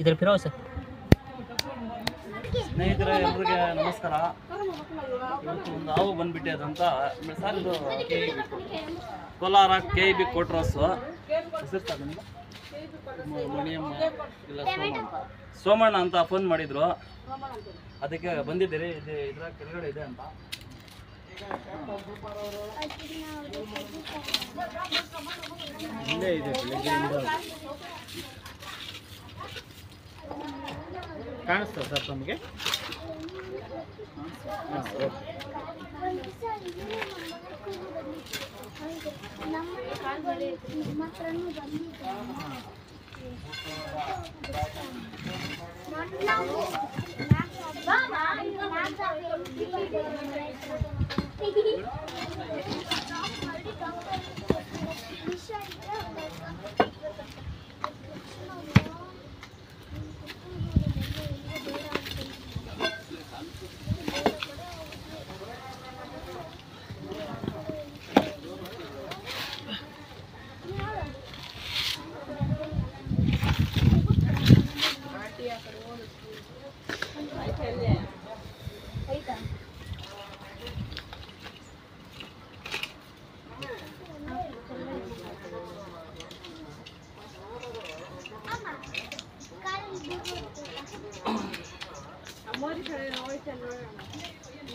इधर फिरो सर ಸ್ನೇಹಿತರೆ ಎಲ್ಲರಿಗೆ ನಮಸ್ಕಾರ. ಇವತ್ತು ಒಂದು ಹಾವು ಬಂದ್ಬಿಟ್ಟಿದೆ ಸರ್. ಇದು ಕೋಲಾರ KEB ಕೋಟ್ರಾಸ್ ಹೆಸರು ಮಣಿಯಮ್ಮ ಇಲ್ಲ ಸೋಮಣ್ಣ ಅಂತ ಫೋನ್ ಮಾಡಿದ್ರು. ಅದಕ್ಕೆ ಬಂದಿದ್ದೀರಿ. ಇದರ ಕೆಳಗಡೆ ಇದೆ ಅಂತ. ಇಲ್ಲೇ ಇದೆ ಬೆಳಗ್ಗೆಯಿಂದ ಕಾಣಿಸ್ತಾ ಸರ್ ನಮಗೆ.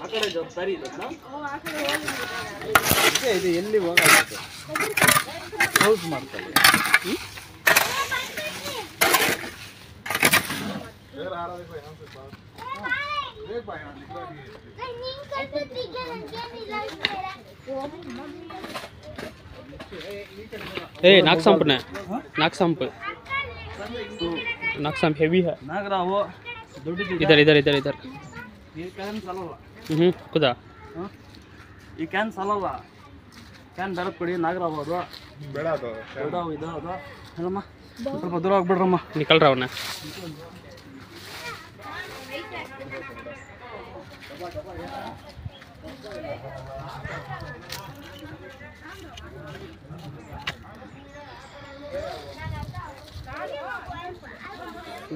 ಆ ಕಡೆ ಸರಿ ಇದೆ ಎಲ್ಲಿ ಹೋಗುತ್ತೆ ಹೌಸ್ ಮಾಡ್ತಾರೆ. नागसांप हेवी है. नागराव इधर इधर इधर इधर ये कैन सालಲ್ಲ. खुदा ಈ ಕ್ಯಾನ್ ಸಾಲಲ್ಲ. ಕ್ಯಾನ್ ಬೆಳಕು ಕೊಡಿ. ನಾಗರಾವ್ ಅದು ಬೇಡ. ಅದು ಇದು ಅದು ಹೇಳಮ್ಮ. ಸ್ವಲ್ಪ ದೂರ ಹೋಗ್ಬಿಡ್ರಮ್ಮ. निकल रहा हूँ ना.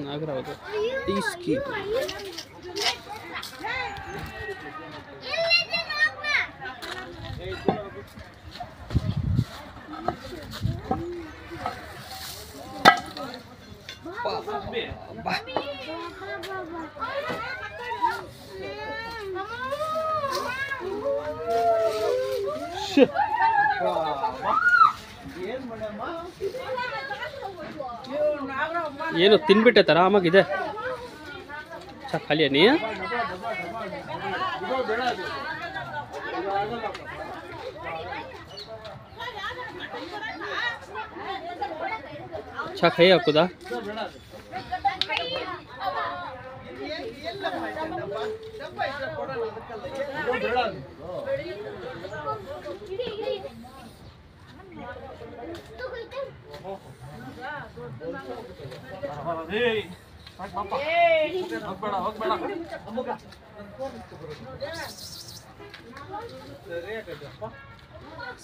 नागराव इसकी ಏನು ತಿನ್ಬಿಟ್ಟೆ ಆರಾಮಾಗಿದೆ. ಚಾ ಖಾಲಿ ನೀ ಚಾ ಖಾಯಿ ಹಾಕುದಾ?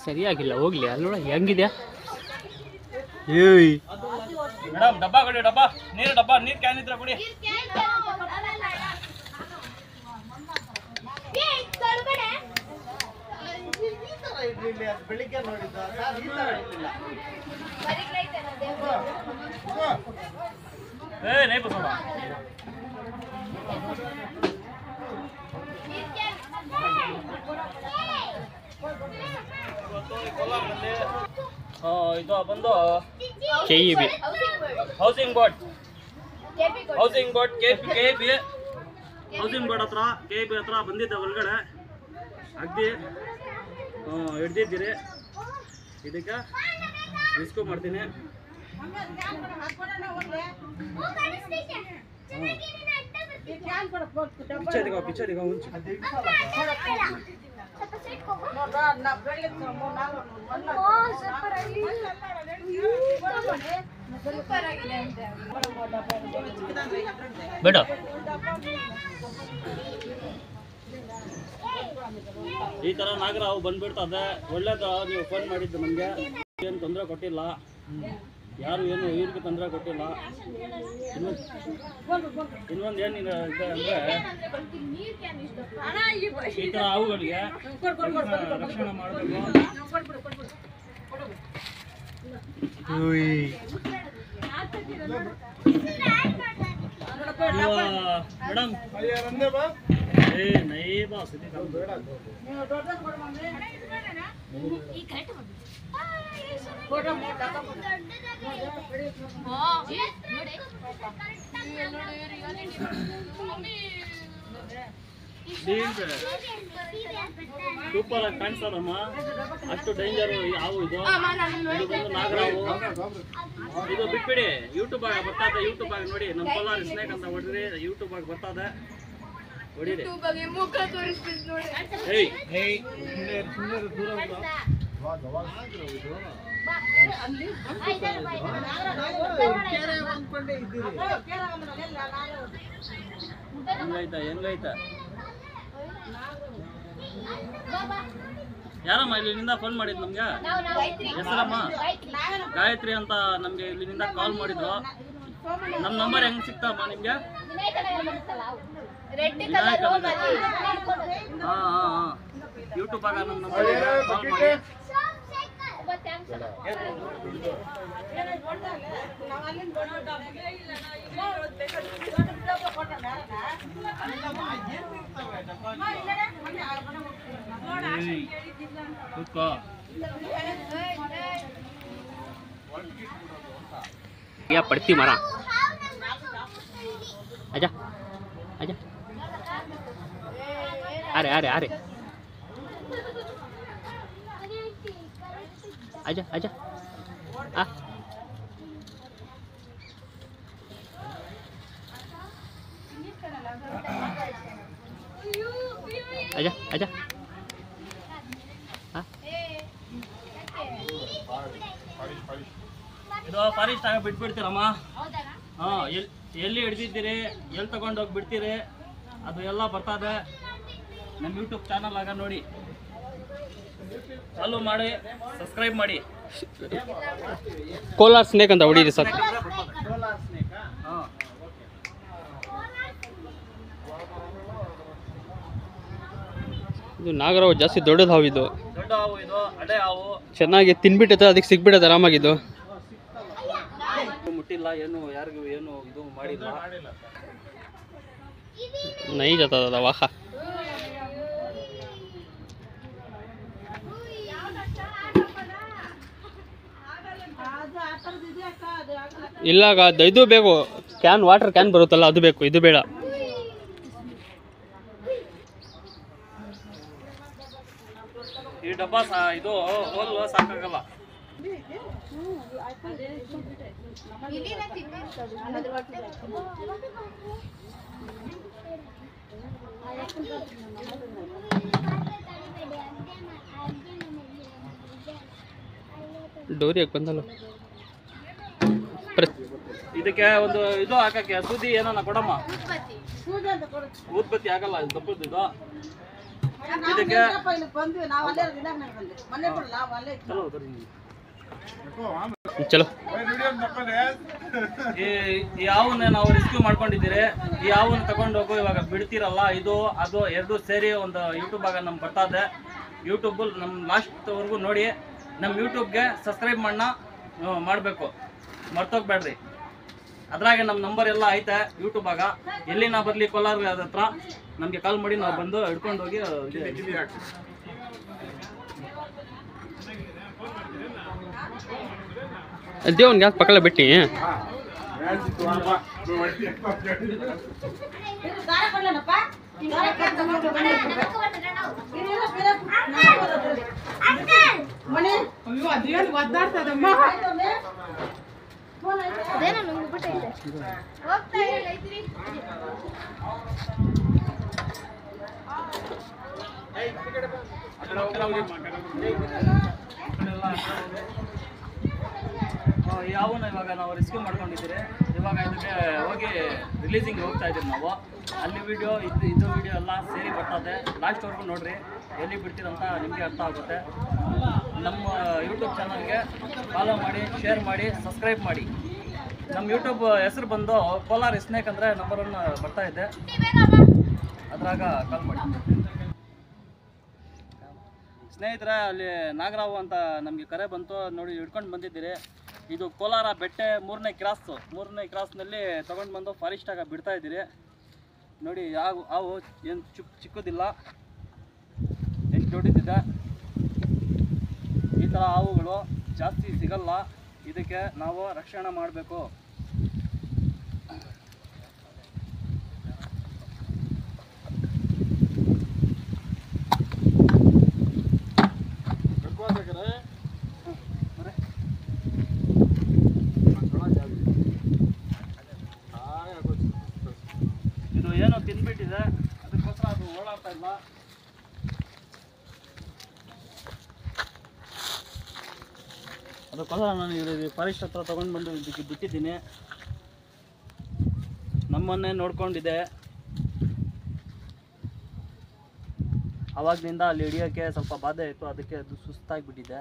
ಸರಿಯಾಗಿಲ್ಲ ಹೋಗ್ಲಿ. ಅಲ್ಲೋಡ ಹೆಂಗಿದೆ. ಮೇಡಮ್ ಡಬ್ಬ ಕೊಡಿ. ಡಬ್ಬ ನೀರು ಕ್ಯಾನ್ ಇದ್ರೆ ಕೊಡಿ. ಬೆಳಿಗ್ಗೆ ನೋಡಿದ್ದ ಇದು ಬಂದು KEB housing board KEB housing board ಹತ್ರ KEB ಹತ್ರ ಬಂದಿದ್ದ ಒಳಗಡೆ ಅಗ್ದಿ ಹಿಡ್ದಿದ್ದೀರಿ. ಇದಕ್ಕೆ ರಿಸ್ಕು ಮಾಡ್ತೀನಿ. ಪಿಚ್ಚರ್ ಈಗ ಮುಂಚೆ ಬೇಡ. ಈ ತರ ನಾಗರಾವ್ ಬಂದ್ಬಿಡ್ತದೆ. ಒಳ್ಳೇದು ನೀವು ಫೋನ್ ಮಾಡಿದ್ದು ನಮಗೆ. ಏನು ತೊಂದರೆ ಕೊಟ್ಟಿಲ್ಲ, ಯಾರು ಏನು ಇವ್ರಿಗೆ ತೊಂದರೆ ಕೊಟ್ಟಿಲ್ಲ. ಇನ್ನೊಂದು ಏನು ಇದೆ ಅಂದರೆ ಈ ಥರ ಹಾವುಗಳಿಗೆ ರಕ್ಷಣೆ ಮಾಡಬೇಕು. ಮೇಡಮ್ ನೈ ಬಾ ಸೂಪರ್ ಆಗಿ ಕಾಣಿಸ್ತದಮ್ಮ. ಅಷ್ಟು ಡೇಂಜರ್ ಹಾವು ಇದು. ಇದು ಬಂದು ನಾಗರಾವು. ಇದು ಬಿಟ್ಬಿಡಿ, ಯೂಟ್ಯೂಬ್ ಆಗಿ ಬರ್ತದೆ. ಯೂಟ್ಯೂಬ್ ಆಗಿ ನೋಡಿ, ನಮ್ಮ ಕೋಲಾರ ಸ್ನೇಕ್ ಅಂತ ಹೊಡ್ರಿ, ಯೂಟ್ಯೂಬ್ ಆಗಿ ಬರ್ತದೆ, ಹೊಡೀರಿ. ಹೆಂಗಾಯ್ತಾ ಯಾರಮ್ಮ ಇಲ್ಲಿಂದ ಫೋನ್ ಮಾಡಿದ್ ನಮ್ಗೆ? ಹೆಸರಮ್ಮ ಗಾಯತ್ರಿ ಅಂತ ನಮ್ಗೆ ಇಲ್ಲಿಂದ ಕಾಲ್ ಮಾಡಿದ್ರು. ನಮ್ಮ ನಂಬರ್ ಹೆಂಗ್ ಸಿಕ್ತಮ್ಮ ನಿಮ್ಗೆ? ಯೂಟ್ಯೂಬ್ ಆಗ ನಮ್ಮ ನಂಬರ್ ಕಾಲ್ ಮಾಡಿ. क्या पड़ती मारा आजा आजा अरे अरे अरे आजा आजा आ आजा आजा ಇದು ಫಾರೆಸ್ಟ್ ಆಗ ಬಿಟ್ಬಿಡ್ತೀರಮ್ಮ. ಎಲ್ಲಿ ಹಿಡ್ದಿದ್ದೀರಿ, ಎಲ್ಲಿ ತಗೊಂಡೋಗಿ ಬಿಡ್ತೀರಿ, ಅದು ಎಲ್ಲ ಬರ್ತದೆ. ನಮ್ಮ ಯೂಟ್ಯೂಬ್ ಚಾನಲ್ ಆಗ ನೋಡಿ, ಚಾಲು ಮಾಡಿ, ಸಬ್ಸ್ಕ್ರೈಬ್ ಮಾಡಿ. ಕೋಲಾರ್ ಸ್ನೇಕ್ ಅಂತ ಹೊಡೀರಿ ಸರ್. ಇದು ನಾಗರಾವು ಜಾಸ್ತಿ ದೊಡ್ಡದು ಹಾವು. ಇದು ದೊಡ್ಡ ಹಾವು, ಇದು ಅಡೆ ಹಾವು. ಚೆನ್ನಾಗಿ ತಿನ್ಬಿಟ್ಟೈತೆ, ಅದಕ್ಕೆ ಸಿಗ್ಬಿಟ್ಟೈತೆ ಆರಾಮಾಗಿದ್ದು. ಮುಟ್ಟಿಲ್ಲ, ಏನು ಯಾರಿಗೂ ಏನು ಇದು ಮಾಡಿಲ್ಲ. ನೈ ಜಾತದ ವಾಹ. ಇಲ್ಲ ಇದು ಬೇಕು, ಕ್ಯಾನ್, ವಾಟರ್ ಕ್ಯಾನ್ ಬರುತ್ತಲ್ಲ ಅದು ಬೇಕು, ಇದು ಬೇಡ. ಈ ಡಬ್ಬ ಇದು ಹೋಲ್ ಸಾಕಾಗಲ್ಲ. ಡೋರಿ ಯಾಕೆ ಬಂದಲ್ಲ? ಇದಕ್ಕೆ ಒಂದು ಇದು ಹಾಕಕ್ಕೆ ಸೂದಿ ಏನನ್ನ ಕೊಡಮ್ಮ. ಊದ್ಬತ್ತಿ ಆಗಲ್ಲ, ಇದು ದಪ್ಪದ್ದು ಇದು. ಇದಕ್ಕೆ ಚಲೋ ಈ ಹಾವನ್ನ ನಾವು ರೆಸ್ಕ್ಯೂ ಮಾಡ್ಕೊಂಡಿದ್ದೀರಿ. ಈ ಹಾವನ್ನ ತಗೊಂಡೋಗು ಇವಾಗ ಬಿಡ್ತೀರಲ್ಲ, ಇದು ಅದು ಎರಡು ಸೇರಿ ಒಂದು ಯೂಟ್ಯೂಬ್ ಆಗ ನಮ್ಗೆ ಬರ್ತದೆ. ಯೂಟ್ಯೂಬ್ ನಮ್ಮ ಲಾಸ್ಟ್ವರೆಗೂ ನೋಡಿ. ನಮ್ಮ ಯೂಟ್ಯೂಬ್ಗೆ ಸಬ್ಸ್ಕ್ರೈಬ್ ಮಾಡಬೇಕು, ಮರ್ತೋಗ್ಬೇಡ್ರಿ. ಅದ್ರಾಗೆ ನಮ್ಮ ನಂಬರ್ ಎಲ್ಲ ಐತೆ ಯೂಟ್ಯೂಬ್ ಆಗ. ಎಲ್ಲಿ ನಾ ಬರಲಿ ಕೋಲಾರ ಹತ್ರ ನಮಗೆ ಕಾಲ್ ಮಾಡಿ, ನಾವು ಬಂದು ಹಿಡ್ಕೊಂಡು ಹೋಗಿ. ದೇವನ್ ಗ್ಯಾಸ್ ಪಕ್ಕಲ ಬಿಟ್ಟು ಯಾವನ್ನ ಇವಾಗ ನಾವು ರೆಸ್ಕ್ಯೂ ಮಾಡ್ಕೊಂಡಿದ್ದೀರಿ. ಇವಾಗ ಇದಕ್ಕೆ ಹೋಗಿ ರಿಲೀಸಿಂಗ್ ಹೋಗ್ತಾ ಇದ್ದೀವಿ ನಾವು. ಅಲ್ಲಿ ವಿಡಿಯೋ ಇದು ವಿಡಿಯೋ ಎಲ್ಲ ಸೇರಿ ಬರ್ತದೆ. ಲಾಸ್ಟ್ವರೆಗೂ ನೋಡ್ರಿ, ಎಲ್ಲಿ ಬಿಡ್ತೀರಂತ ನಿಮಗೆ ಅರ್ಥ ಆಗುತ್ತೆ. ನಮ್ಮ ಯೂಟ್ಯೂಬ್ ಚಾನಲ್ಗೆ ಫಾಲೋ ಮಾಡಿ, ಶೇರ್ ಮಾಡಿ, ಸಬ್ಸ್ಕ್ರೈಬ್ ಮಾಡಿ. ನಮ್ಮ ಯೂಟ್ಯೂಬ್ ಹೆಸರು ಬಂದು ಕೋಲಾರ ಸ್ನೇಕ್ ಅಂದರೆ ನಂಬರನ್ನು ಬರ್ತಾ ಇದೆ, ಅದ್ರಾಗ ಕಾಲ್ ಮಾಡಿ. ಸ್ನೇಹಿತರೆ, ಅಲ್ಲಿ ನಾಗರಾವು ಅಂತ ನಮಗೆ ಕರೆ ಬಂತು ನೋಡಿ, ಹಿಡ್ಕೊಂಡು ಬಂದಿದ್ದೀರಿ. ಇದು ಕೋಲಾರ ಬೆಟ್ಟೆ 3ನೇ ಕ್ರಾಸ್ನಲ್ಲಿ ತೊಗೊಂಡು ಬಂದು ಫಾರೆಸ್ಟಾಗ ಬಿಡ್ತಾ ಇದ್ದೀರಿ ನೋಡಿ. ಹಾವು ಏನು ಚಿಕ್ಕದಿಲ್ಲ, ಎಷ್ಟು ದೊಡ್ಡದಿದೆ. ಈ ಥರ ಹಾವುಗಳು ಜಾಸ್ತಿ ಸಿಗಲ್ಲ, ಇದಕ್ಕೆ ನಾವು ರಕ್ಷಣೆ ಮಾಡಬೇಕು. ಇದು ಏನೋ ತಿಂದ್ಬಿಟ್ಟಿದೆ, ಅದಕ್ಕೋಸ್ಕರ ಅದು ಓಡಾಡ್ತಾ ಇಲ್ಲ. ಅದಕ್ಕೋಸ್ಕರ ನಾನು ಇದು ಫಾರೆಸ್ಟ್ ಹತ್ರ ತೊಗೊಂಡು ಬಂದು ಇದಕ್ಕೆ ಬಿಟ್ಟಿದ್ದೀನಿ. ನಮ್ಮನ್ನೇ ನೋಡ್ಕೊಂಡಿದೆ. ಆವಾಗಲಿಂದ ಅಲ್ಲಿ ಹಿಡಿಯೋಕ್ಕೆ ಸ್ವಲ್ಪ ಬಾಧೆ ಇತ್ತು, ಅದಕ್ಕೆ ಅದು ಸುಸ್ತಾಗಿಬಿಟ್ಟಿದೆ.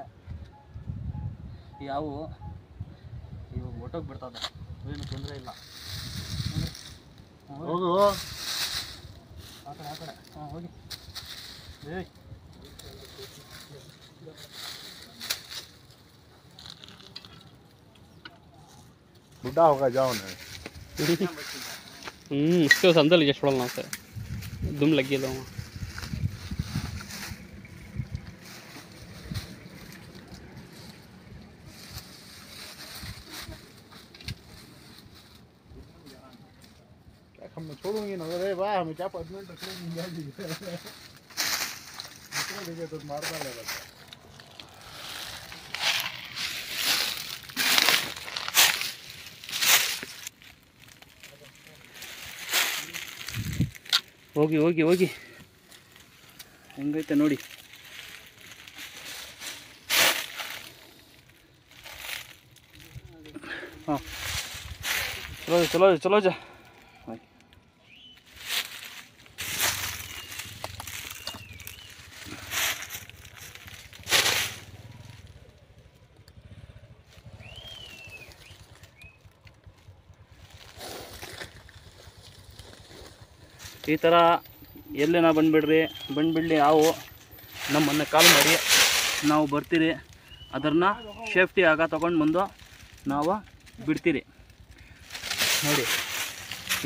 ಯಾವು ಇವಾಗ ಒಟ್ಟೋಗಿ ಬಿಡ್ತದೆ, ಏನು ತೊಂದರೆ ಇಲ್ಲ. ಹೋಗು ಆ ಕಡೆ ಹಾಂ ಹೋಗಿ. बुढ़ा होगा जाओ ना। उसके अंदर ले छोड़ना से दुम लगी लो। हम छोड़ूंगी ना रे वाह, हमें क्या 5 मिनट रखने देंगे तो मारता रहेगा। ಹೋಗಿ ಹೋಗಿ ಹೋಗಿ ಹೆಂಗೈತೆ ನೋಡಿ. ಹಾಂ ಚಲೋ ಚಲೋ ಜಾ. ಈ ಥರ ಎಲ್ಲೇನ ಬಂದುಬಿಡ್ಲಿ ನಾವು ನಮ್ಮನ್ನು ಕಾಲ್ ಮಾಡಿ, ನಾವು ಬರ್ತೀರಿ. ಅದನ್ನು ಸೇಫ್ಟಿ ಆಗ ತೊಗೊಂಡು ಬಂದು ನಾವು ಬಿಡ್ತೀರಿ ನೋಡಿ.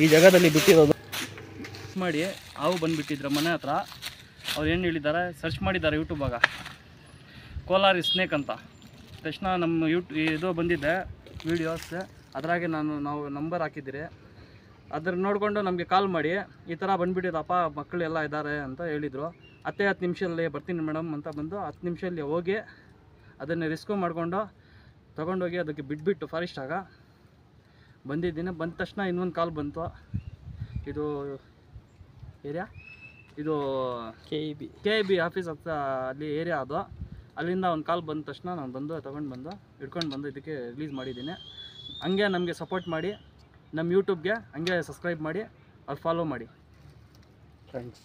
ಈ ಜಾಗದಲ್ಲಿ ಬಿಟ್ಟಿರೋದು ಮಾಡಿ ಹಾವು ಬಂದುಬಿಟ್ಟಿದ್ರೆ ಮನೆ ಹತ್ರ. ಅವ್ರು ಏನು ಹೇಳಿದ್ದಾರೆ, ಸರ್ಚ್ ಮಾಡಿದ್ದಾರೆ ಯೂಟ್ಯೂಬಾಗ ಕೋಲಾರ ಸ್ನೇಕ್ ಅಂತ. ತಕ್ಷಣ ನಮ್ಮ ಇದು ಬಂದಿದ್ದೆ ವೀಡಿಯೋಸ್, ಅದ್ರಾಗೆ ನಾವು ನಂಬರ್ ಹಾಕಿದ್ದೀರಿ. ಅದ್ರ ನೋಡಿಕೊಂಡು ನಮಗೆ ಕಾಲ್ ಮಾಡಿ, ಈ ಥರ ಬಂದುಬಿಟ್ಟಿದಪ್ಪ, ಮಕ್ಕಳೆಲ್ಲ ಇದ್ದಾರೆ ಅಂತ ಹೇಳಿದರು. 10 ನಿಮಿಷದಲ್ಲಿ ಬರ್ತೀನಿ ಮೇಡಮ್ ಅಂತ ಬಂದು 10 ನಿಮಿಷದಲ್ಲಿ ಹೋಗಿ ಅದನ್ನು ರಿಸ್ಕು ಮಾಡಿಕೊಂಡು ತೊಗೊಂಡೋಗಿ ಅದಕ್ಕೆ ಬಿಟ್ಬಿಟ್ಟು ಫಾರೆಸ್ಟಾಗ ಬಂದಿದ್ದೀನಿ. ಬಂದ ತಕ್ಷಣ ಇನ್ನೊಂದು ಕಾಲ್ ಬಂತು. ಇದು ಏರಿಯಾ, ಇದು KEB ಆಫೀಸ್ ಹತ್ರ ಅಲ್ಲಿ ಏರಿಯಾ ಅದು. ಅಲ್ಲಿಂದ ಒಂದು ಕಾಲ್ ಬಂದ ತಕ್ಷಣ ನಾನು ಬಂದು ತೊಗೊಂಡು ಬಂದು ಹಿಡ್ಕೊಂಡು ಬಂದು ಇದಕ್ಕೆ ರಿಲೀಸ್ ಮಾಡಿದ್ದೀನಿ. ಹಂಗೆ ನಮಗೆ ಸಪೋರ್ಟ್ ಮಾಡಿ, ನಮ್ಮ ಯೂಟ್ಯೂಬ್ಗೆ ಹಂಗೆ ಸಬ್ಸ್ಕ್ರೈಬ್ ಮಾಡಿ, ಅವ್ರು ಫಾಲೋ ಮಾಡಿ. ಥ್ಯಾಂಕ್ಸ್.